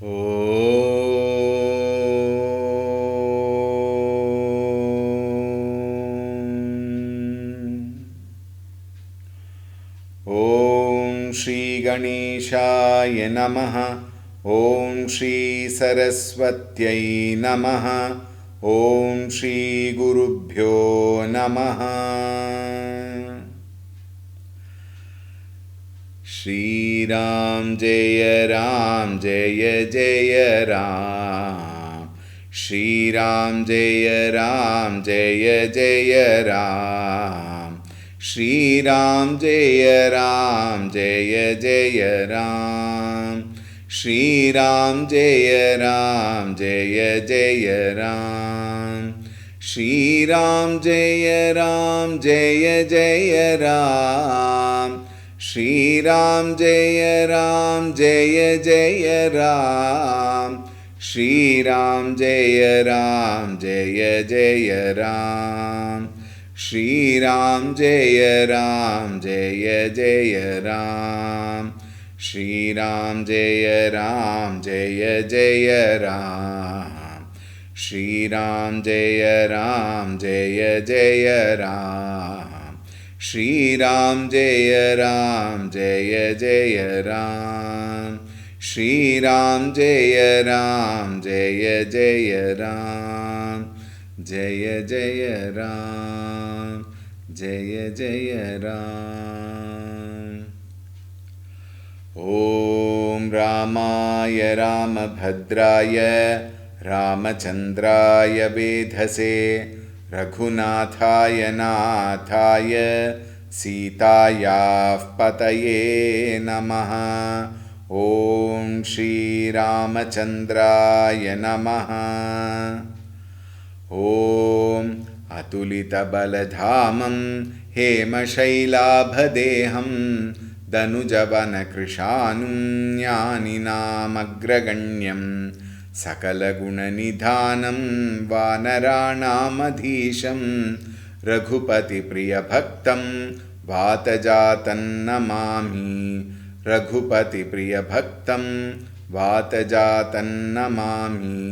ॐ श्री गणेशाय नमः। ॐ श्री सरस्वत्यै नमः। ॐ श्री गुरुभ्यो नमः। श्रीराम जय राम जय जय राम। श्रीराम जय राम जय जय राम। श्रीराम जय राम जय जय राम। श्रीराम जय राम जय जय राम। श्रीराम जय राम जय जय राम। श्रीराम जय राम जय जय राम। श्रीराम जय राम जय जय राम। श्रीराम जय राम जय जय राम। श्रीराम जय राम जय जय राम। श्रीराम जय राम जय जय राम। श्रीराम जय राम जय जय राम। श्रीराम जय राम जय जय राम। जय जय राम जय जय राम। ॐ रामाय रामभद्राय रामचन्द्राय वेधसे रघुनाथाय नाथाय सीतायाः पतये नमः। ॐ श्रीरामचन्द्राय नमः। ॐ अतुलितबलधामं हेमशैलाभदेहं दनुजवनकृशानुं ज्ञानिनामग्रगण्यं सकलगुणनिधानं वानराणामधीशं रघुपतिप्रियभक्तं वातजातं नमामि। रघुपतिप्रियभक्तं वातजातं नमामि।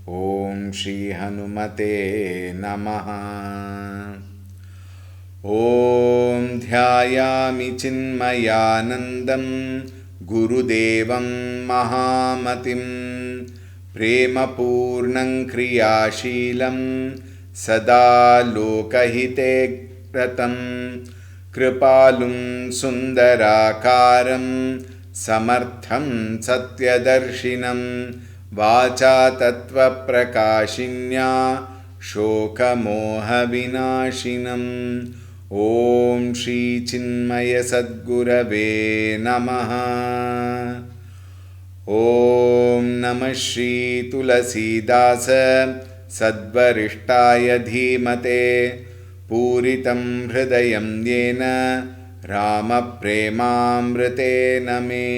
ॐ श्री हनुमते नमः। ॐ ध्यायामि चिन्मयानन्दं गुरुदेवं महामतिं प्रेमपूर्णं क्रियाशीलं सदा लोकहिते रतं कृपालुं सुन्दराकारं समर्थं सत्यदर्शिनं वाचा तत्त्वप्रकाशिन्या शोकमोहविनाशिनं। ॐ श्रीचिन्मयसद्गुरवे नमः। ॐ नमः श्री तुलसीदास सद्वरिष्ठाय धीमते पूरितं हृदयं येन रामप्रेमामृतेन मे।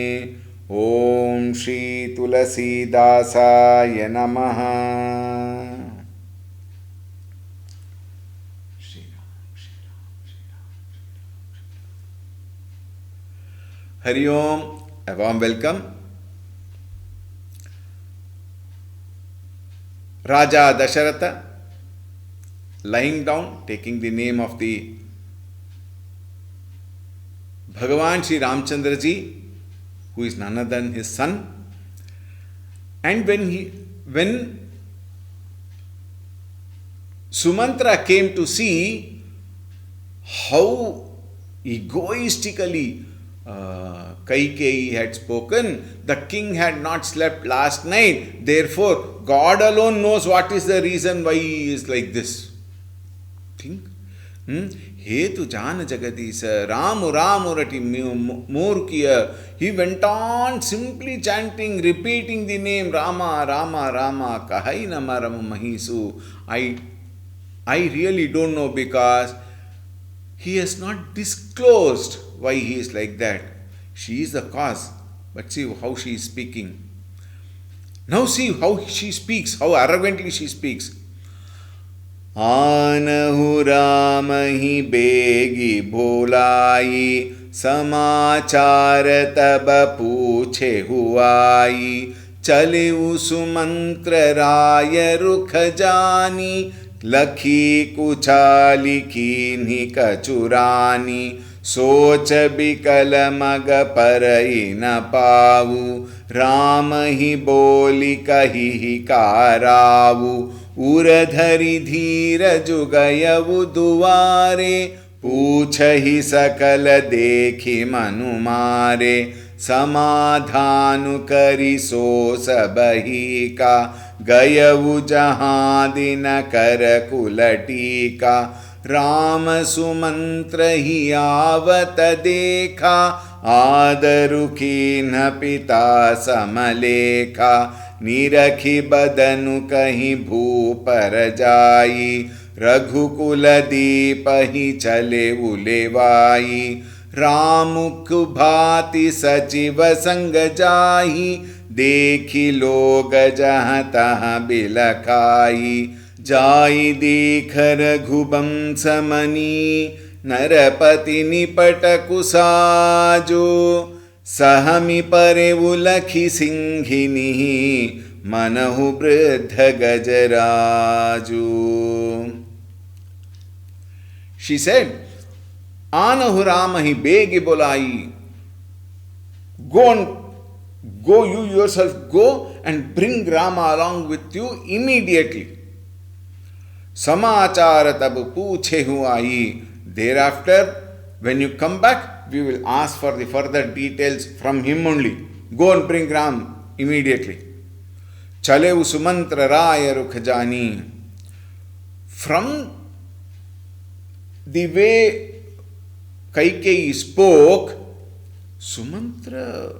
ॐ श्री तुलसीदासाय नमः। Hari Om, a warm welcome. Raja Dasharatha lying down, taking the name of the Bhagavan Sri Ramchandra ji, who is none other than his son. And when Sumantra came to see how egoistically Kaikeyi had spoken, the king had not slept last night, therefore God alone knows what is the reason why he is like this. Think? Hetu Jana Jagadisa, Ramu Ramu Rati Murkiya. He went on simply chanting, repeating the name Rama, Rama, Rama, Kahai Namaramu Mahisu. I really don't know, because he has not disclosed why he is like that. She is the cause, but see how she is speaking. Now see how she speaks, how arrogantly she speaks. आनहु Ram ही बेगी बोलाई समाचार तब पूछे हुआई चलेऊ सुमंत्र राय रुख जानी, लखी कुचाली कीन्ही कचुरानी, सोच बिकल मग परई न पाऊ, राम ही बोली कही काराऊ, उर धरि धीर जुगयऊ दुआरे, पूछहि सकल देखि मनु मारे, समाधानु करि सो सबही का, गयऊ जहाँ दिन कर कुलटीका, राम सुमंत्र ही आवत देखा, आदरु कीन्ह पिता समलेखा, निरखि बदनु कहीं भूपर जाई, रघुकुल दीप ही चले उलेवाई, रामुख भाति सचिव संग जाही, देखी लोग जहाँ तहाँ बिलखाई, जाई देख रघुवंश मनी, नरपति निपट कुसाजो, सहमि परे उलखी सिंहिनी, मनहु वृद्ध गजराजू. She said, आनहु राम ही बेग बोलाई, go you yourself, go and bring Rama along with you immediately. समाचार तब पूछे who I. Thereafter, when you come back, we will ask for the further details from him only. Go and bring Ram immediately. Chale Sumantra Raya Rukhjani. From the way Kaikeyi spoke, Sumantra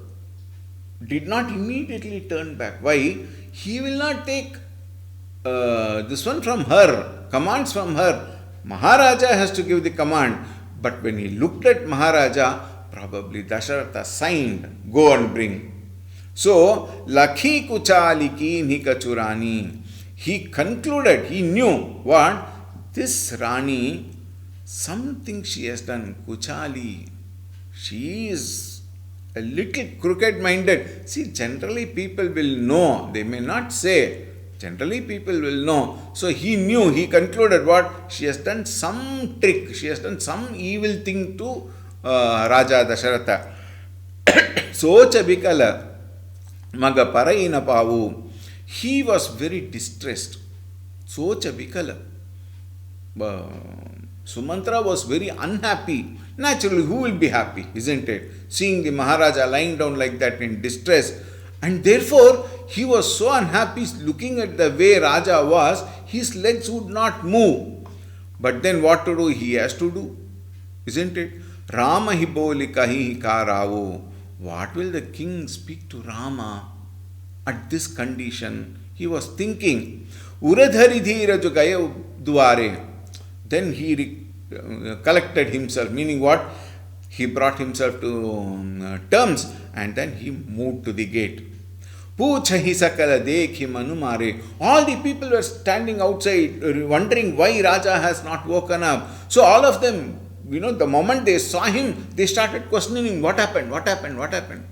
did not immediately turn back. Why? He will not take this one from her, commands from her. Maharaja has to give the command. But when he looked at Maharaja, probably Dasharatha signed, go and bring. So, Lakhi Kuchali Ki Kachurani. He concluded, he knew what? This Rani, something she has done, Kuchali. She is a little crooked-minded. See, generally people will know. They may not say. Generally people will know. So he knew, he concluded what? She has done some trick. She has done some evil thing to Raja Dasharatha. Socha Bikala Maga Paraina Pavu. He was very distressed. Socha Bikala. Sumantra was very unhappy. Naturally, who will be happy, isn't it? Seeing the Maharaja lying down like that in distress. And therefore, he was so unhappy looking at the way Raja was, his legs would not move. But then what to do? He has to do, isn't it? Rama hi boli kahi karavo. What will the king speak to Rama at this condition? He was thinking. Uradhari dhira jo gaya duare. Then he collected himself, meaning what? He brought himself to terms and then he moved to the gate. Puchahi sakala dekhi manumare. All the people were standing outside wondering why Raja has not woken up. So all of them, the moment they saw him, they started questioning him, what happened, what happened, what happened?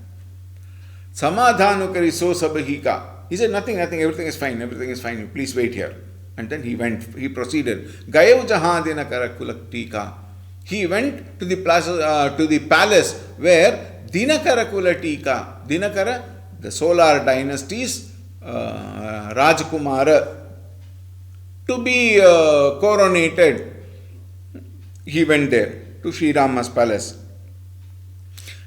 Samadhanu kari so sabahika. He said, nothing, everything is fine, please wait here. And then he proceeded. Gayav jahadina karakulak tika. He went to the plaza, to the palace where Dinakara Kulatika, Dinakara, the solar dynasty's Rajkumara, to be coronated. He went there to Sri Rama's palace.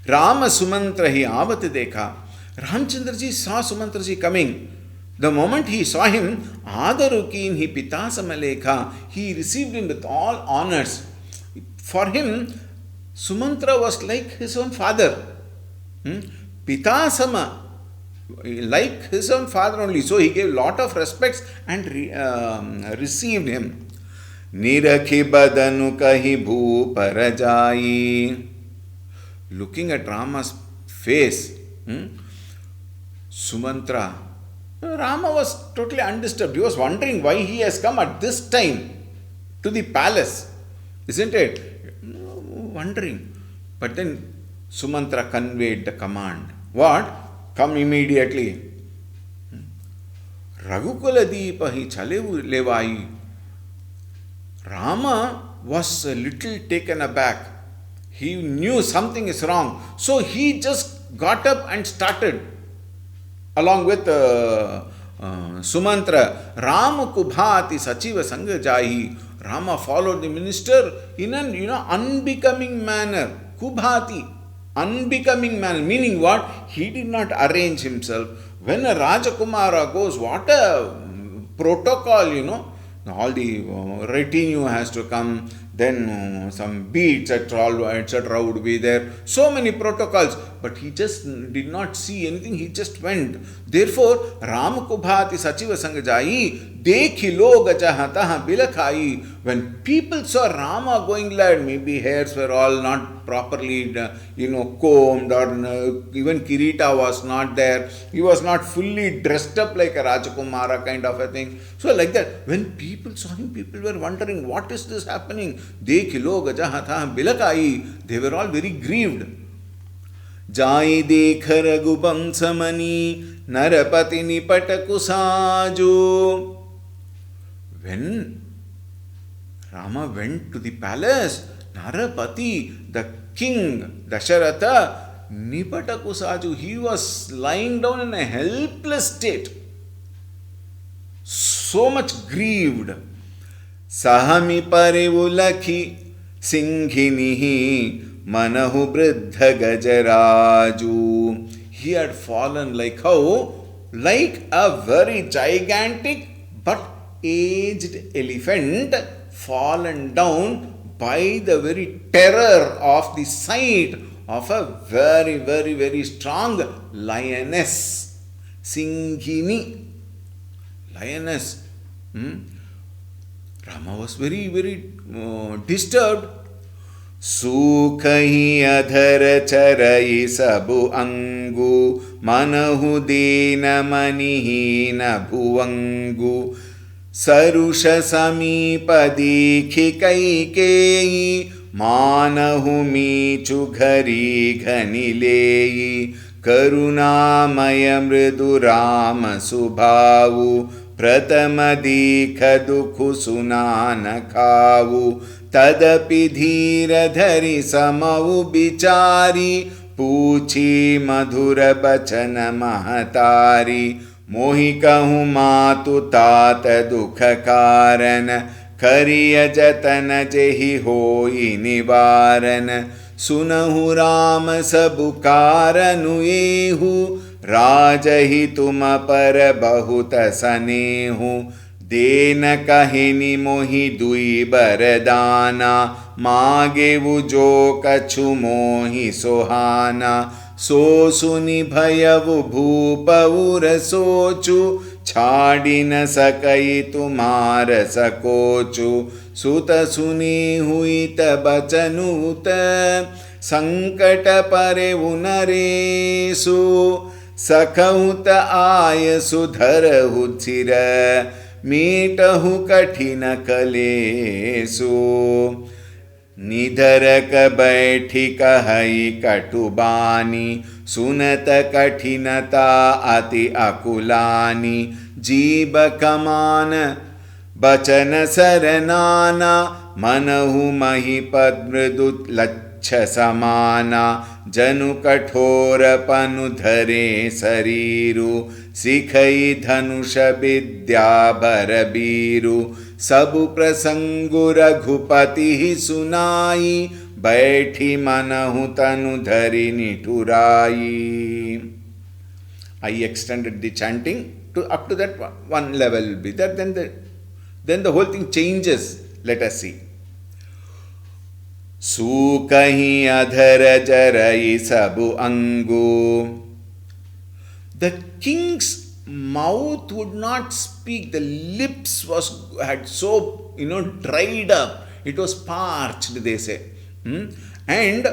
Rama Sumantra hi avat dekha. Ramchandraji saw Sumantraji coming. The moment he saw him, Adarukin hi pitasamalekha, he received him with all honors. For him, Sumantra was like his own father. Pitasama, like his own father only. So he gave lot of respects and received him. Nirakhi badanu kahi bhu parajai. Looking at Rama's face, Sumantra, Rama was totally undisturbed. He was wondering why he has come at this time to the palace. Isn't it? Wondering. But then Sumantra conveyed the command. What? Come immediately. Raghukula Deepa hi chalevu levai. Rama was a little taken aback. He knew something is wrong. So he just got up and started along with Sumantra. Rama kubhati sachiva sangha jahi. Rama followed the minister in an unbecoming manner. Kubhati, unbecoming manner. Meaning what? He did not arrange himself. When a Rajakumara goes, what a protocol, all the retinue has to come, then some beads, etc. would be there. So many protocols. But he just did not see anything. He just went. Therefore, Ramakubhati Sachiva Sangajayi, Dekhilo Gajahataha Bilakai. When people saw Rama going lad, maybe hairs were all not properly, combed, or even Kirita was not there. He was not fully dressed up like a Rajakumara kind of a thing. So like that, when people saw him, people were wondering, what is this happening? Dekhilo Gajahataha Bilakai. They were all very grieved. Jai dekh raghubam samani narapati nipata kusaju. When Rama went to the palace, Narapati, the king, Dasharatha, nipata kusaju, he was lying down in a helpless state. So much grieved. Sahami parivulakhi singhinihi Manahu Briddha Gajaraju. He had fallen like how? Like a very gigantic but aged elephant fallen down by the very terror of the sight of a very, very, very strong lioness. Singhini. Lioness. Rama was very, very disturbed. Sukhi adhar charai sabu angu manahu dena manihina bhuvangu sarusha samipa dikhi kaikeyi manahu michu ghari ghanileyi karunamaya mridu rama subhavu pratama dikha dukhu sunana khavu तदपि धीर धरि समऊ बिचारी पूछी मधुर बचन महतारी मोहि कहूँ मातु तात दुख कारण करिय जतन जेहि होई निवारण सुनहु राम सबु कारनु एहु राजहि तुम पर बहुत सनेहु देन कहिनी मोहि दुई बरदाना मागे वो जो कछु मोहि सोहाना सो सुनि भयवु भूपउर सोचु छाड़ी न सकई तुम्हार सकोचु सुत सुनी हुई त बचनुत संकट परे नरेसु सखउत आय सुधरहु चिर मीटहु कठिन कलेसु निधरक बैठी कहई कटुबानी सुनत कठिनता अति अकुलानी जीव कमान बचन सरनाना मनहु महिपद मृदुत लच्छ समाना जनु कठोर पनु धरे शरीरु सिखई धनुष विद्या बर बीरु सबु प्रसंगु रघुपति ही सुनाई बैठी मनहु तनु धरि निठुराई. I extended the chanting to up to that one level will be there. Then the whole thing changes. Let us see. Sukahi adhara jarai sabu angu. The king's mouth would not speak. The lips had so dried up. It was parched, they say. And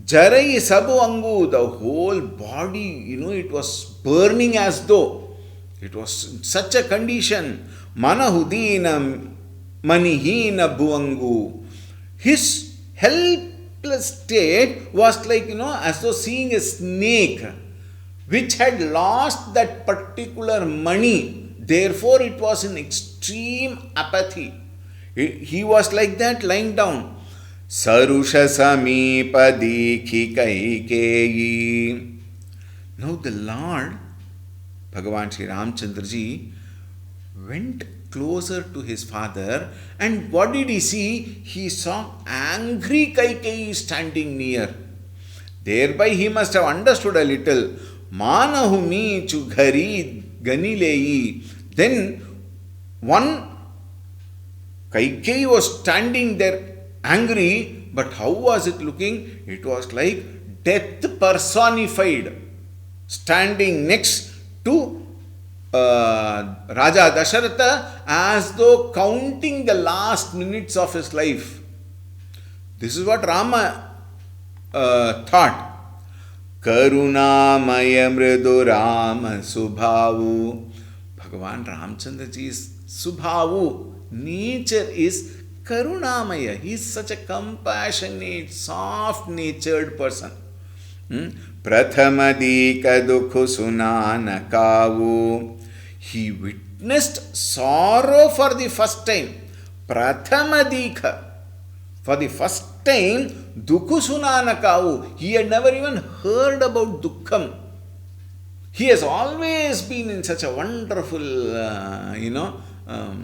jarai sabu angu, the whole body, it was burning as though it was such a condition. Manahudina manihina bhuvangu. His helpless state was like, as though seeing a snake which had lost that particular money Therefore, it was in extreme apathy. He was like that, lying down. Sarusha Samipa Dikhi Kaikeyi. Now the Lord, Bhagavan Sri Ramchandra ji, went closer to his father, and what did he see? He saw angry Kaikeyi standing near. Thereby he must have understood a little. Manahumi Chughari Ganileyi. Then one Kaikeyi was standing there angry, but how was it looking? It was like death personified, standing next to Raja Dasharatha as though counting the last minutes of his life. This is what Rama thought. Karunamaya mridu Rama subhavu. Bhagavan Ramchandra ji's subhavu, nature is Karunamaya. He is such a compassionate, soft-natured person. Prathamadika dukhu sunana kavu. He witnessed sorrow for the first time. Prathamadika. For the first time, dukhu sunana kavu. He had never even heard about dukkham. He has always been in such a wonderful,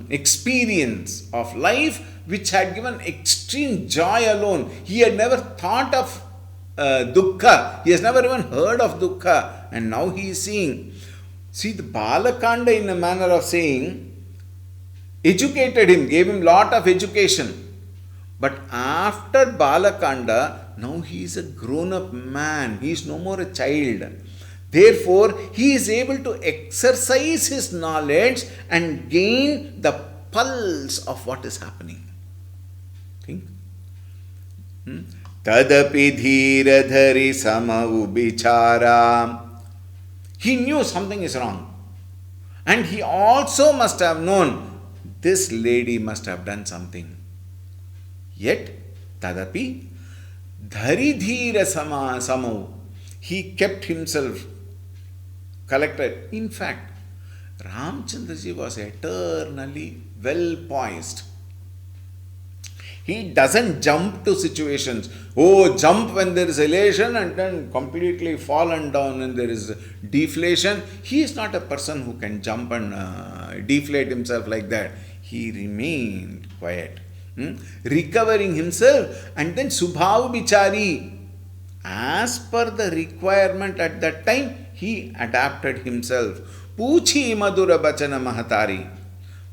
experience of life which had given extreme joy alone. He had never thought of dukkha. He has never even heard of dukkha. And now he is seeing. See, the Balakanda, in a manner of saying, educated him, gave him lot of education. But after Balakanda, now he is a grown-up man. He is no more a child. Therefore, he is able to exercise his knowledge and gain the pulse of what is happening. Think. Tadapi dhira dhari samavu bichara. He knew something is wrong. And he also must have known this lady must have done something. Yet, tadapi dhari dhira samavu. He kept himself collected. In fact, Ramchandraji was eternally well poised. He doesn't jump to situations. Oh, jump when there is elation and then completely fallen down when there is deflation. He is not a person who can jump and deflate himself like that. He remained quiet, recovering himself, and then Subhav Bichari. As per the requirement at that time, he adapted himself. Puchi Madhura Bachana Mahatari.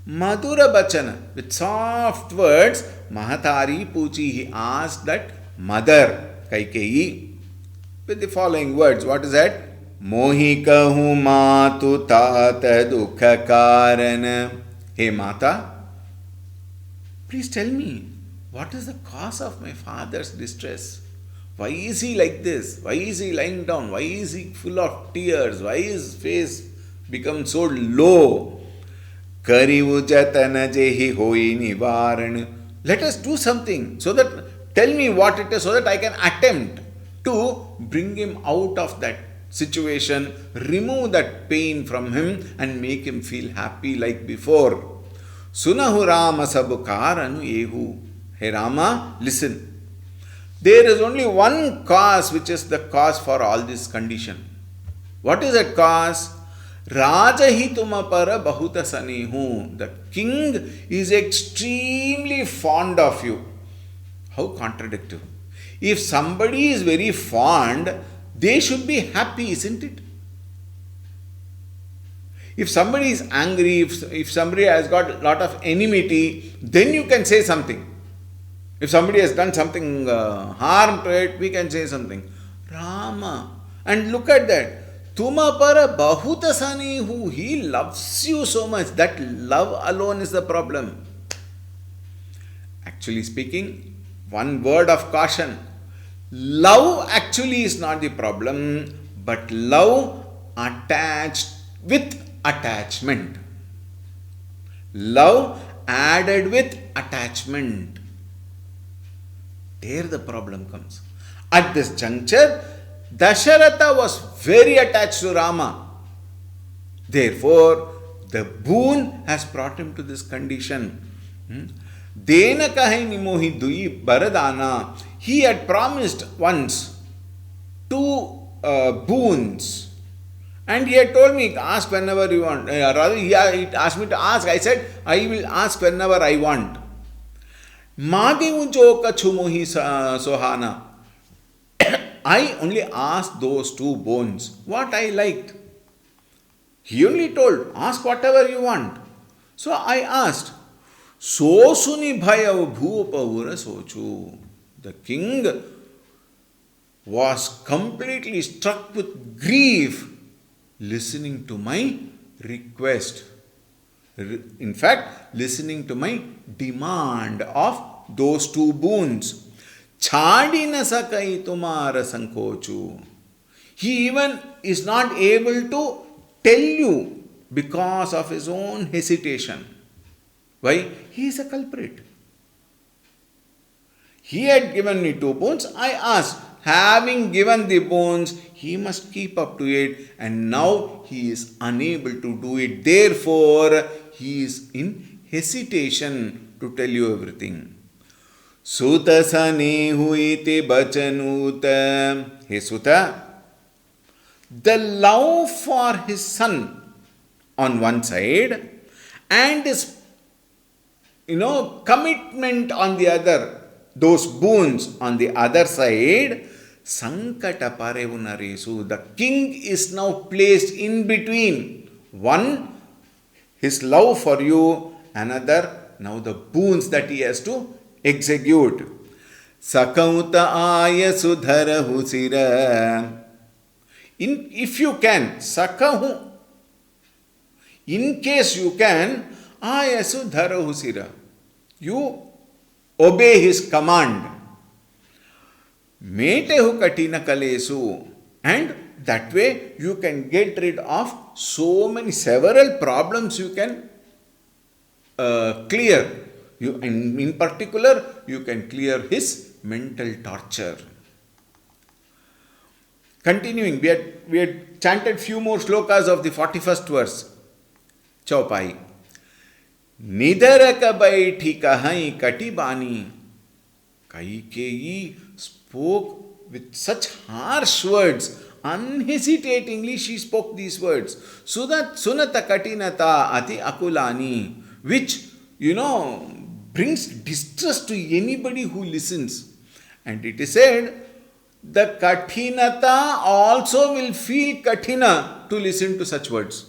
Madhura Bachana, with soft words, Mahatari Puchi, he asked that mother, Kaikeyi, with the following words. What is that? Mohikahu matu tata dukha karana. Hey Mata, please tell me, what is the cause of my father's distress? Why is he like this? Why is he lying down? Why is he full of tears? Why is his face become so low? Karivu jatana jehi hoi nivaran. Let us do something so that, tell me what it is so that I can attempt to bring him out of that situation, remove that pain from him and make him feel happy like before. Sunahu Rama sabu karanu ehu. Hey Rama, listen. There is only one cause which is the cause for all this condition. What is that cause? Rajahituma para bahuta sanehu. The king is extremely fond of you. How contradictory. If somebody is very fond, they should be happy, isn't it? If somebody is angry, if somebody has got a lot of enmity, then you can say something. If somebody has done something harm to it, we can say something. Rama. And look at that. Tuma para bahuta sanehu. He loves you so much. That love alone is the problem. Actually speaking, one word of caution. Love actually is not the problem, but love attached with attachment. Love added with attachment. There the problem comes. At this juncture, Dasharatha was very attached to Rama. Therefore, the boon has brought him to this condition. Dena kahe nimohi dui baradana. He had promised once 2 boons. And he had told me, ask whenever you want. Rather, he asked me to ask. I said, I will ask whenever I want. Magi ujoka chumuhi sohana. I only asked those 2 bones, what I liked. He only told, ask whatever you want. So I asked, So suni bhayav bhupavura sochu. The king was completely struck with grief listening to my request. In fact, listening to my demand of those 2 boons. Chadina sakai tumara sankochu. He even is not able to tell you because of his own hesitation. Why? He is a culprit. He had given me 2 boons. I asked, having given the boons, he must keep up to it, and now he is unable to do it. Therefore, he is in hesitation to tell you everything. Suta sanehu iti bachanuta. Hey Suta, the love for his son on one side and his commitment on the other, those boons on the other side, sankata parevunaresu. The king is now placed in between. One, his love for you, another, now the boons that he has to execute. Sakauta aya sudhara husira. If you can, sakahu. In case you can, aya sudhara husira. You obey his command. Metehu katina kalesu. And that way you can get rid of several problems you can clear. In particular, you can clear his mental torture. Continuing, we had chanted few more slokas of the 41st verse. Chaupai. Nidaraka baiti kahai katibani. Kaikeyi spoke with such harsh words. Unhesitatingly she spoke these words. Sunata katinata ati akulani. Which, brings distress to anybody who listens. And it is said, the katinata also will feel katina to listen to such words.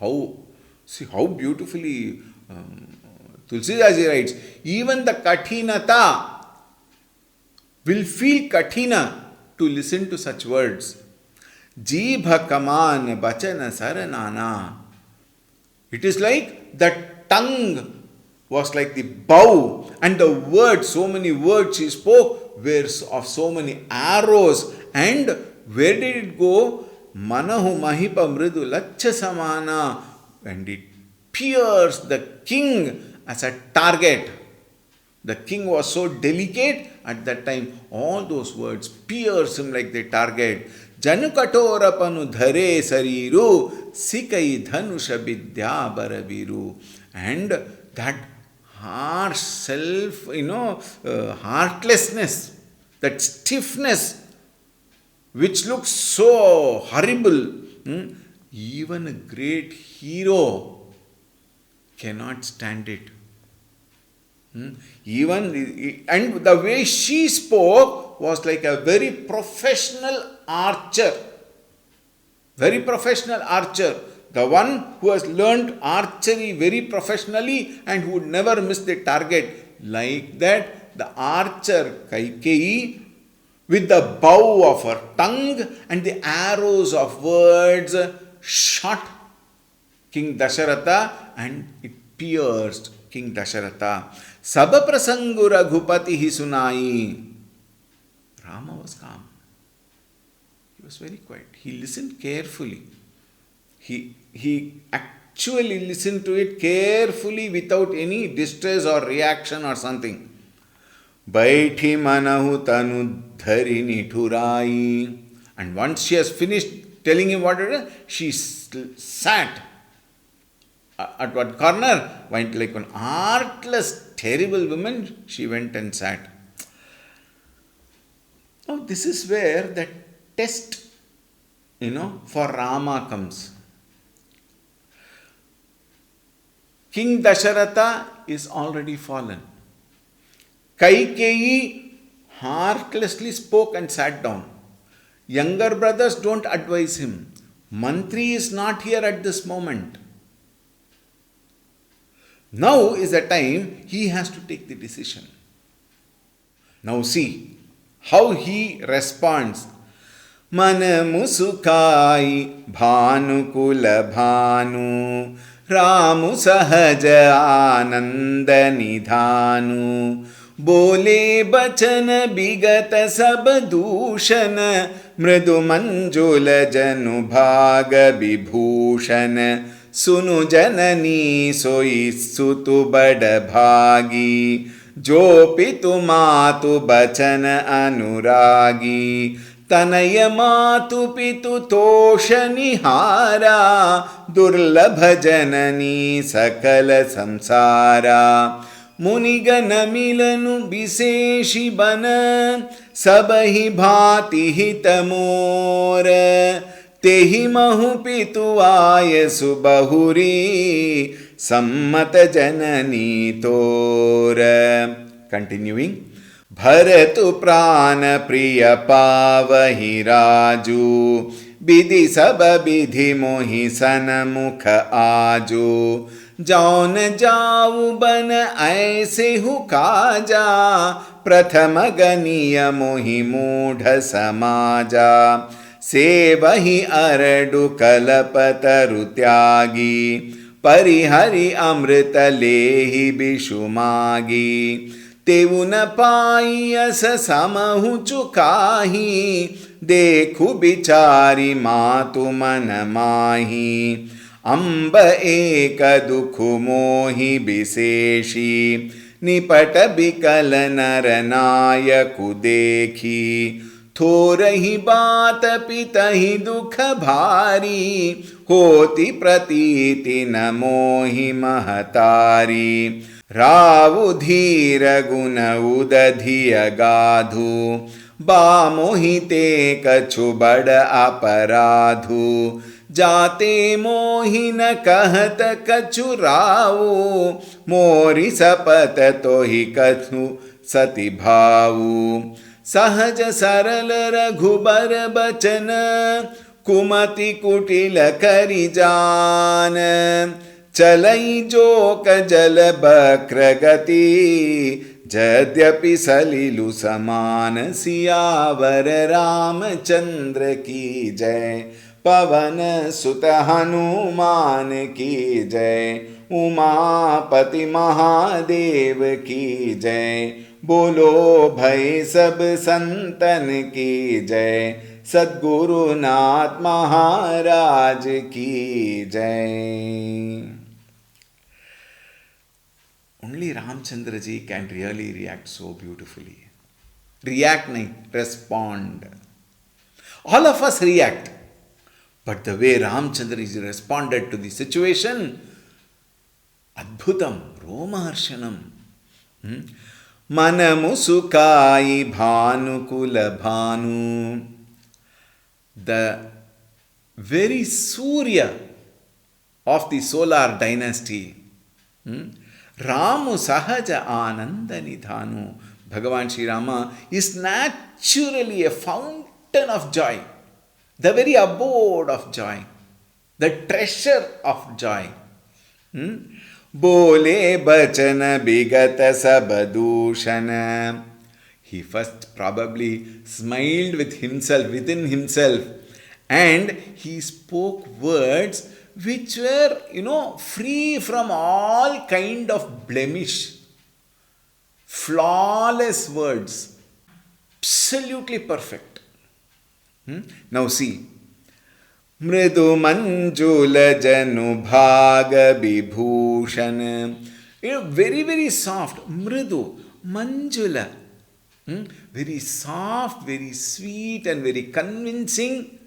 How beautifully Tulsi writes, even the katinata will feel katina to listen to such words. Jibha kaman bachana saranana. It is like that tongue was like the bow, and the words, so many words she spoke, were of so many arrows. And where did it go? Manahu mahipa mridu lacha samana. And it pierced the king as a target. The king was so delicate at that time, all those words pierced him like the target. Janukatorapanu dhare sariru sikai dhanusha vidya baraviru. And that harsh self, heartlessness, that stiffness, which looks so horrible, even a great hero cannot stand it. And the way she spoke was like a very professional archer. Very professional archer. The one who has learnt archery very professionally and who would never miss the target. Like that, the archer Kaikeyi, with the bow of her tongue and the arrows of words, shot King Dasharatha, and it pierced King Dasharatha. Sabha prasangu Raghupati hi sunai. Rama was calm. He was very quiet. He listened carefully. He actually listened to it carefully without any distress or reaction or something. Baithi manahu tanu dharini thurai. And once she has finished telling him what it is, she sat at one corner, went like one artless, terrible woman, she went and sat. Now, this is where the test, for Rama comes. King Dasharatha is already fallen. Kaikeyi heartlessly spoke and sat down. Younger brothers don't advise him. Mantri is not here at this moment. Now is the time he has to take the decision. Now see how he responds. Manamusukai bhanukula bhanu Ramu sahaja ananda nidhanu बोले बचन बिगत सब दूषण मृदु मंजुल जनु भाग विभूषण सुनु जननी सोई सुतु बड़ भागी जो पितु मातु बचन अनुरागी तनय मातु पितु तोष निहारा दुर्लभ जननी सकल संसारा मुनिगण मिलनु विशेषी बन सब ही भांति हित मोर तेहि महु पितु आय सुबहुरी सम्मत जननी तोर. Continuing. भरतु प्राण प्रिय पावहि राजू विधि सब विधि मोहि सनमुख आजू जौन जाऊ बन ऐसे हु काजा प्रथम गनीय मोहि मूढ़ समाजा सेवहि अरडु कलपतरु त्यागी परिहरि अमृत लेहि बिषुमागी तेउ न पाइयस समहु चुकाही देखु बिचारी मातु मन माही अम्ब एक दुख मोहि विशेषी निपट बिकल नर नायकु देखी थोरहि बात पितहि दुख भारी होती प्रतीति न मोहि महतारी रावु धीर गुण उदधिय गाधु बामोहिते कछु बड़ अपराधु जाते मोहि न कहत कछु रावु मोरि सपत तोहि कछु सति भावु सहज सरल रघुबर बचन कुमति कुटिल करि जान चलई जोक जल बक्र गति यद्यपि सलिलु समान सियावर रामचंद्र की जय पवन सुत हनुमान की जय उमापति महादेव की जय बोलो भई सब संतन की जय सद्गुरुनाथ महाराज की जय. Only Ramchandra ji can really react so beautifully. React nahi, respond. All of us react. But the way Ramchandra ji responded to the situation, Adbhutam, Romaharshanam. Manamu sukai bhanukula bhanu. The very Surya of the solar dynasty, Ramu sahaja ananda nidhanu. Bhagavan Sri Rama is naturally a fountain of joy, the very abode of joy, the treasure of joy. Bole bachana bigata sabadushan. He first probably smiled with himself, within himself, and he spoke words which were, free from all kind of blemish. Flawless words. Absolutely perfect. Now see. Mridu manjula janu bhaga vibhushan. Very, very soft. Mridu, manjula. Very soft, very sweet and very convincing,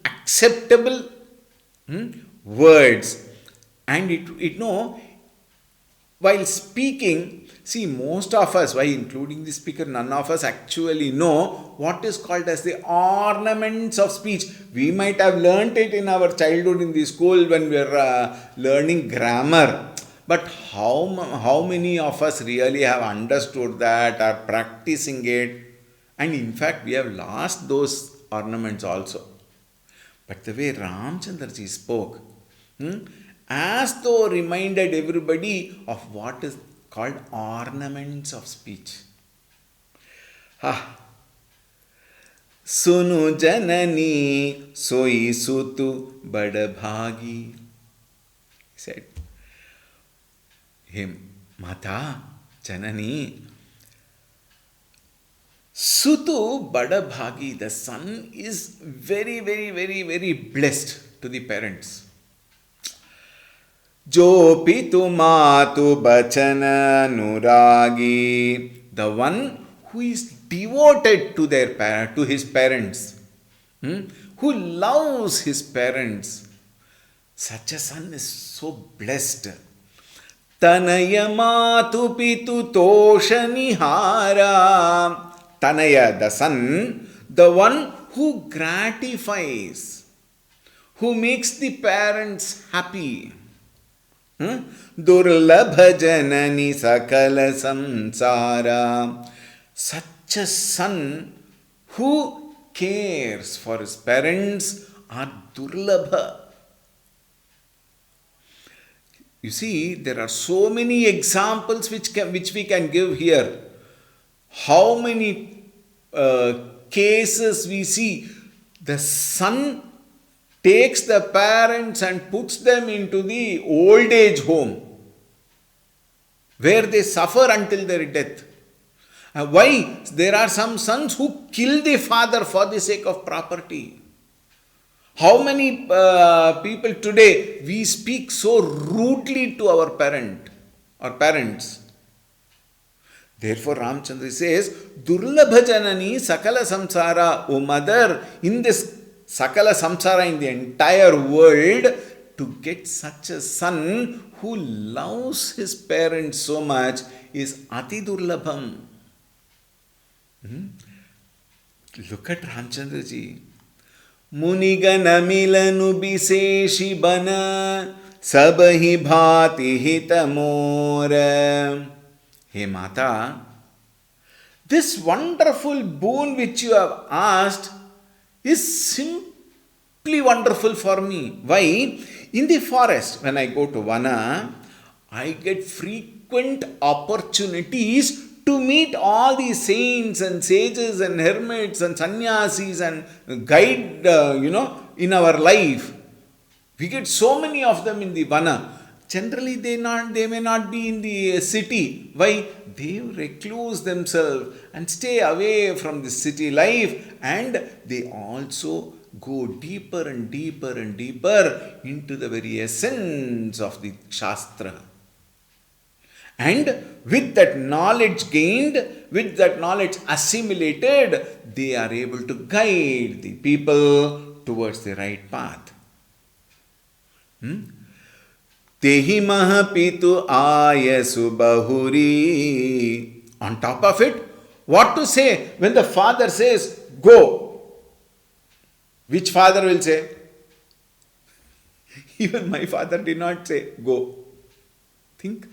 acceptable words. And it no, while speaking, see, most of us, why including the speaker, none of us actually know what is called as the ornaments of speech. We might have learnt it in our childhood in the school when we were learning grammar. But how many of us really have understood that, are practicing it? And in fact, we have lost those ornaments also. But the way Ramchandraji spoke, as though reminded everybody of what is called ornaments of speech. Sunu janani soi sutu badabhagi. He said, him, Mata, Janani, Sutu badabhagi, the son is very, very, very, very blessed to the parents. Jo pitu matu bachana nuragi, the one who is devoted to to his parents, who loves his parents. Such a son is so blessed. Tanaya matu pitu tosha nihara. Tanaya, the son, the one who gratifies, who makes the parents happy. Durlabha janani sakala samsara. Such a son who cares for his parents are durlabha. You see, there are so many examples which we can give here. How many cases we see the son takes the parents and puts them into the old age home where they suffer until their death. Why? There are some sons who kill the father for the sake of property. How many people today we speak so rudely to our parents? Therefore, Ramchandra says, Durlabha janani sakala samsara, O mother, in this sakala samsara, in the entire world, to get such a son who loves his parents so much is ati durlabham. Look at Ramchandra ji. Munigana milanu biseshi bana sabahi bhati hitamora. Hey Mata, this wonderful boon which you have asked is simply wonderful for me. Why? In the forest, when I go to Vana, I get frequent opportunities to meet all these saints and sages and hermits and sannyasis and guide, in our life. We get so many of them in the Vana. Generally, they may not be in the city. Why? They recluse themselves and stay away from the city life, and they also go deeper and deeper and deeper into the very essence of the Shastra. And with that knowledge gained, with that knowledge assimilated, they are able to guide the people towards the right path. Tehi mahapitu ayasu bahuri. On top of it, what to say when the father says, go? Which father will say? Even my father did not say, go. Think.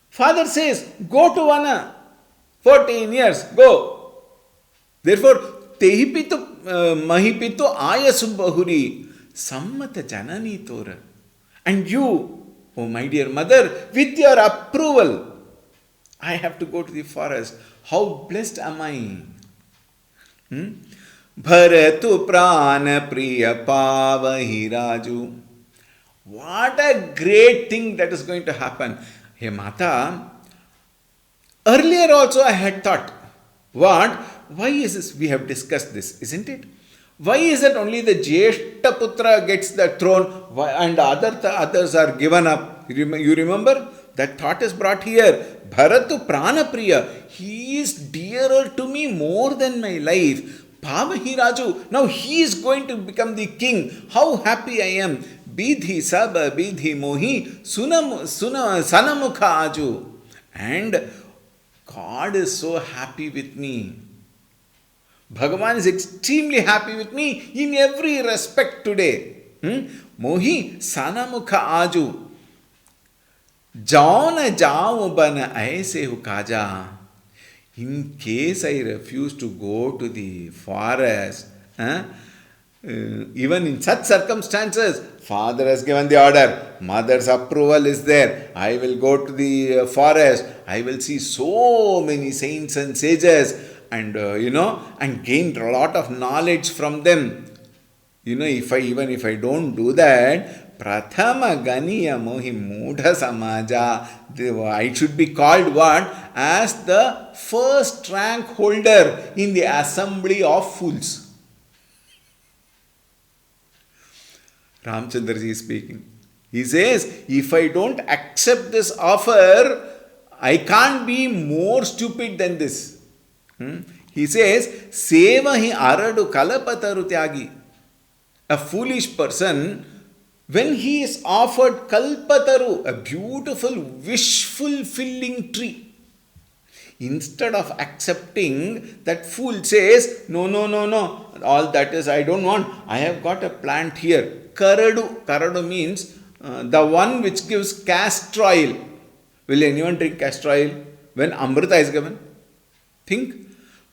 Father says, go to Vana. 14 years, go. Therefore, tehipitu mahipitu ayasu bahuri. Sammata janani tora. And you, oh my dear mother, with your approval, I have to go to the forest. How blessed am I? Bharatu prana priya pavahi raju. What a great thing that is going to happen. Hey Mata, earlier also I had thought, what? Why is this? We have discussed this, isn't it? Why is it only the Jyeshta Putra gets the throne and others are given up? You remember? That thought is brought here. Bharatu Prana Priya. He is dearer to me more than my life. Pavahi Raju. Now he is going to become the king. How happy I am. Bidhi sab bidhi mohi sanamukha aju. And God is so happy with me. Bhagavan is extremely happy with me in every respect today. Mohi sanamukha aju. जाओ न जाओ बन ऐसे who Kaza. In case I refuse to go to the forest, even in such circumstances, father has given the order, mother's approval is there, I will go to the forest, I will see so many saints and sages, and and gain a lot of knowledge from them. If I don't do that, Prathama Ganiya Mohi Mudha Samaja, I should be called what? As the first rank holder in the assembly of fools. Ramchandraji is speaking. He says, if I don't accept this offer, I can't be more stupid than this. He says, Seva hi aradu kalapataru tyagi. A foolish person, when he is offered kalpataru, a beautiful wish-fulfilling tree, instead of accepting, that fool says, no, all that is I don't want. I have got a plant here. Karadu means the one which gives castor oil. Will anyone drink castor oil when Amrita is given? Think.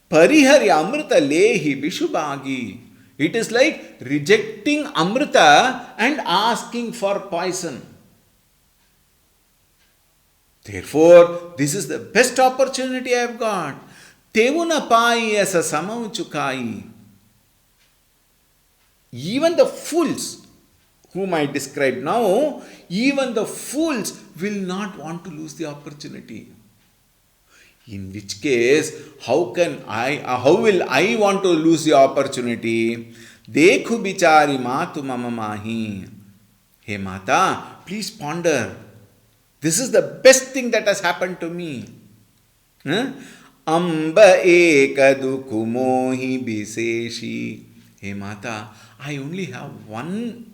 Parihari Amrita lehi vishubhagi. It is like rejecting Amrita and asking for poison. Therefore, this is the best opportunity I have got. Tevuna pai asa samauchukai. Even the fools whom I describe now, even the fools will not want to lose the opportunity. In which case, how will I want to lose the opportunity? Dekhu bichari matu mama mahi. Hey Mata, please ponder. This is the best thing that has happened to me. Amba ekadu kumohi biseshi. Hey Mata, I only have one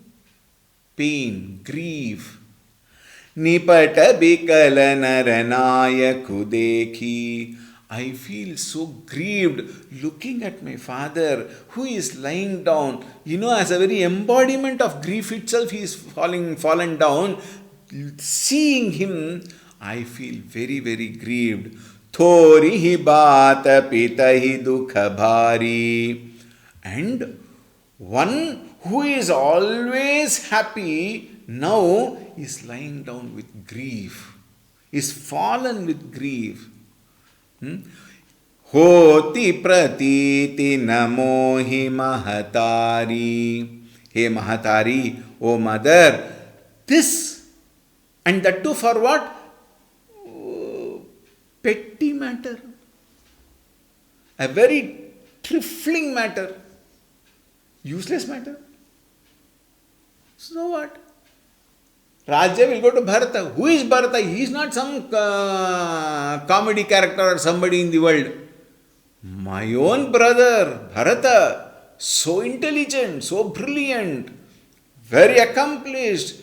pain, grief. Nipata bikala naranaya kudekhi. I feel so grieved looking at my father who is lying down. As a very embodiment of grief itself, he is fallen down. Seeing him, I feel very, very grieved. Thori hi bata pita hi dukha bhari. And one who is always happy now is lying down with grief, is fallen with grief. Hoti pratiti namohi mahatari. Hey Mahatari, O mother, this and that too for what? Petty matter. A very trifling matter. Useless matter. So what? Raja will go to Bharata. Who is Bharata? He is not some comedy character or somebody in the world. My own brother, Bharata, so intelligent, so brilliant, very accomplished,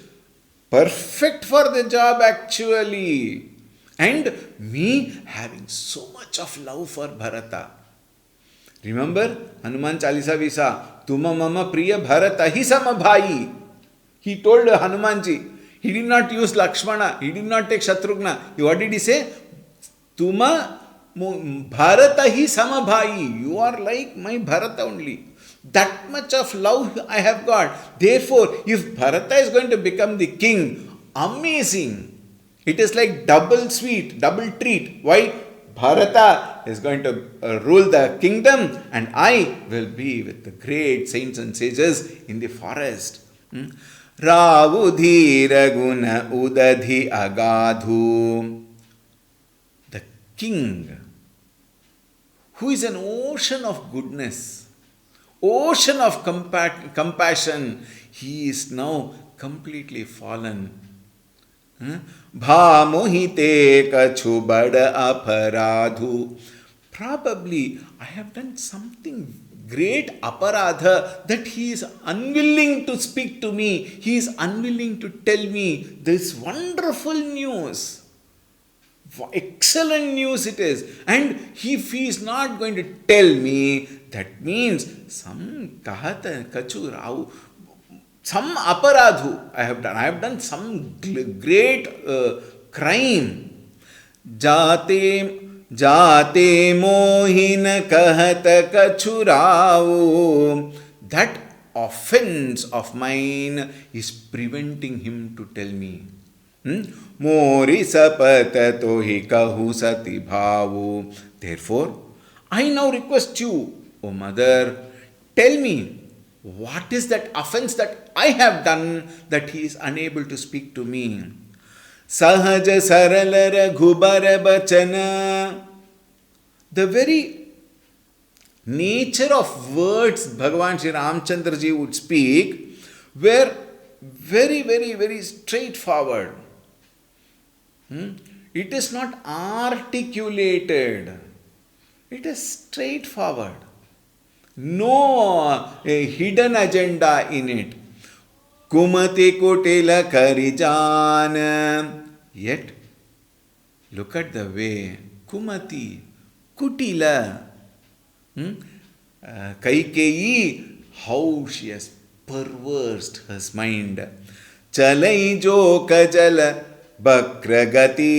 perfect for the job actually. And me having so much of love for Bharata. Remember Hanuman Chalisa Visa, Tuma Mama Priya Bharata Hi Samabhai. He told Hanumanji. He did not use Lakshmana. He did not take Shatrughna. What did he say? Tuma Bharata hi samabhai. You are like my Bharata only. That much of love I have got. Therefore, if Bharata is going to become the king, amazing. It is like double sweet, double treat. Why? Bharata is going to rule the kingdom and I will be with the great saints and sages in the forest. Ravudhira guna udadhi agadhu. The king, who is an ocean of goodness, ocean of compassion, he is now completely fallen. Bhamohite kachubada aparadhu. Probably I have done something great aparadha that he is unwilling to speak to me. He is unwilling to tell me this wonderful news. Excellent news it is. And if he is not going to tell me, that means some kahata kachurau, some aparadhu I have done. I have done some great crime. Jate जाते मोहिन कहत कछुराओ. That offense of mine is preventing him to tell me. Mori sapata tohi kahu sati bhavu. Therefore, I now request you, O mother, tell me, what is that offense that I have done that he is unable to speak to me? Sahaj sarala raghubara bachana. The very nature of words Bhagavan Sri Ramchandra ji would speak were very, very, very straightforward. It is not articulated. It is straightforward. No hidden agenda in it. Kumati kutila karijana. Yet, look at the way Kumati, Kutila, Kaikeyi, how she has perversed his mind. Chalai jo kajala bakragati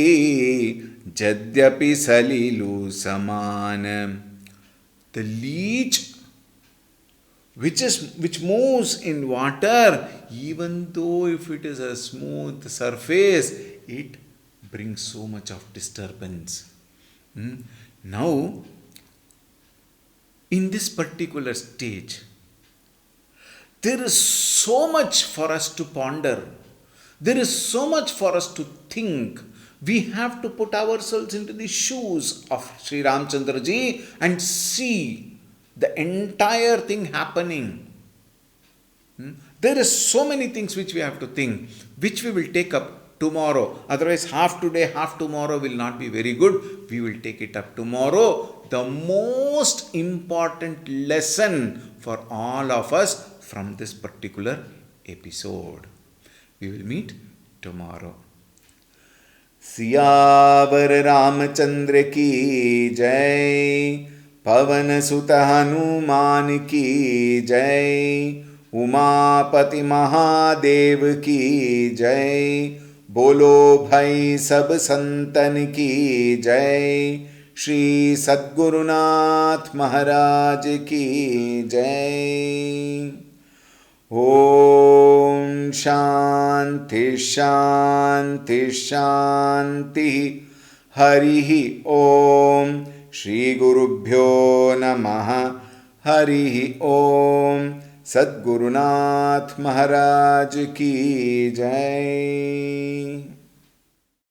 jadyapi salilu samana. The leech which moves in water, even though if it is a smooth surface, it brings so much of disturbance. Now, in this particular stage, there is so much for us to ponder. There is so much for us to think. We have to put ourselves into the shoes of Sri Ramchandra ji and see the entire thing happening. There is so many things which we have to think, which we will take up tomorrow. Otherwise, half today, half tomorrow will not be very good. We will take it up tomorrow. The most important lesson for all of us from this particular episode. We will meet tomorrow. Siyavar Ramchandra की जय. पवन सुत हनुमान की जय. उमापति महादेव की जय. बोलो भाई सब संतन की जय. श्री सद्गुरुनाथ महाराज की जय. ओम शांति शांति शांति. हरि ओम. श्री गुरुभ्यो नमः. हरि ओम. सद्गुरुनाथ महाराज की जय.